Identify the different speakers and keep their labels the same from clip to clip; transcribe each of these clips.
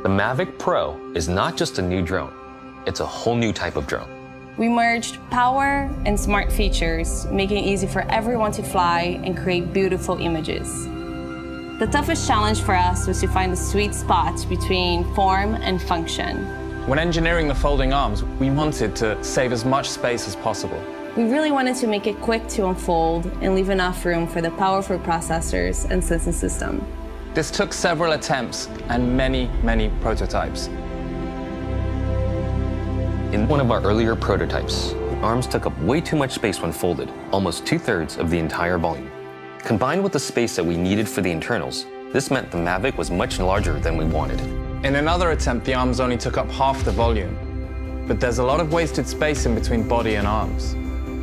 Speaker 1: The Mavic Pro is not just a new drone, it's a whole new type of drone.
Speaker 2: We merged power and smart features, making it easy for everyone to fly and create beautiful images. The toughest challenge for us was to find the sweet spot between form and function.
Speaker 3: When engineering the folding arms, we wanted to save as much space as possible.
Speaker 2: We really wanted to make it quick to unfold and leave enough room for the powerful processors and sensing system.
Speaker 3: This took several attempts and many, many prototypes.
Speaker 1: In one of our earlier prototypes, the arms took up way too much space when folded, almost 2/3 of the entire volume. Combined with the space that we needed for the internals, this meant the Mavic was much larger than we wanted.
Speaker 3: In another attempt, the arms only took up half the volume. But there's a lot of wasted space in between body and arms.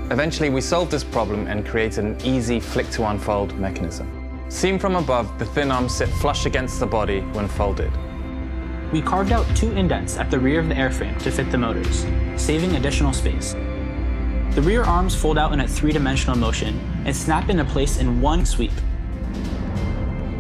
Speaker 3: Eventually, we solved this problem and created an easy flick-to-unfold mechanism. Seen from above, the thin arms sit flush against the body when folded.
Speaker 4: We carved out 2 indents at the rear of the airframe to fit the motors, saving additional space. The rear arms fold out in a 3-dimensional motion and snap into place in one sweep.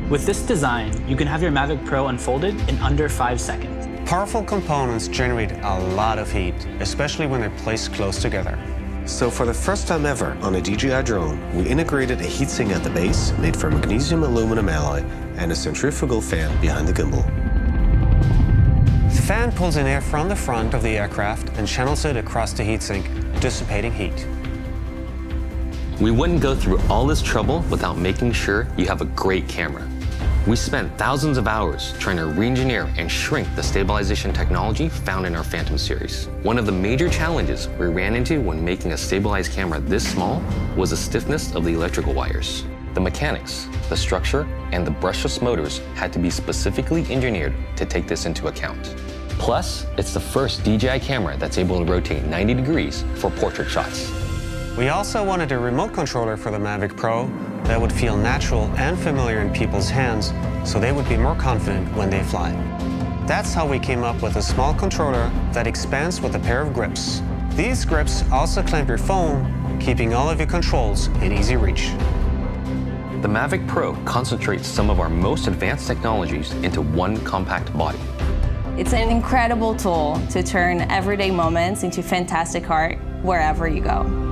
Speaker 4: With this design, you can have your Mavic Pro unfolded in under 5 seconds.
Speaker 5: Powerful components generate a lot of heat, especially when they're placed close together.
Speaker 6: So for the first time ever on a DJI drone, we integrated a heatsink at the base made from magnesium aluminum alloy and a centrifugal fan behind the gimbal.
Speaker 5: The fan pulls in air from the front of the aircraft and channels it across the heatsink, dissipating heat.
Speaker 1: We wouldn't go through all this trouble without making sure you have a great camera. We spent thousands of hours trying to re-engineer and shrink the stabilization technology found in our Phantom series. One of the major challenges we ran into when making a stabilized camera this small was the stiffness of the electrical wires. The mechanics, the structure, and the brushless motors had to be specifically engineered to take this into account. Plus, it's the first DJI camera that's able to rotate 90 degrees for portrait shots.
Speaker 5: We also wanted a remote controller for the Mavic Pro that would feel natural and familiar in people's hands, so they would be more confident when they fly. That's how we came up with a small controller that expands with a pair of grips. These grips also clamp your phone, keeping all of your controls in easy reach.
Speaker 1: The Mavic Pro concentrates some of our most advanced technologies into one compact body.
Speaker 2: It's an incredible tool to turn everyday moments into fantastic art wherever you go.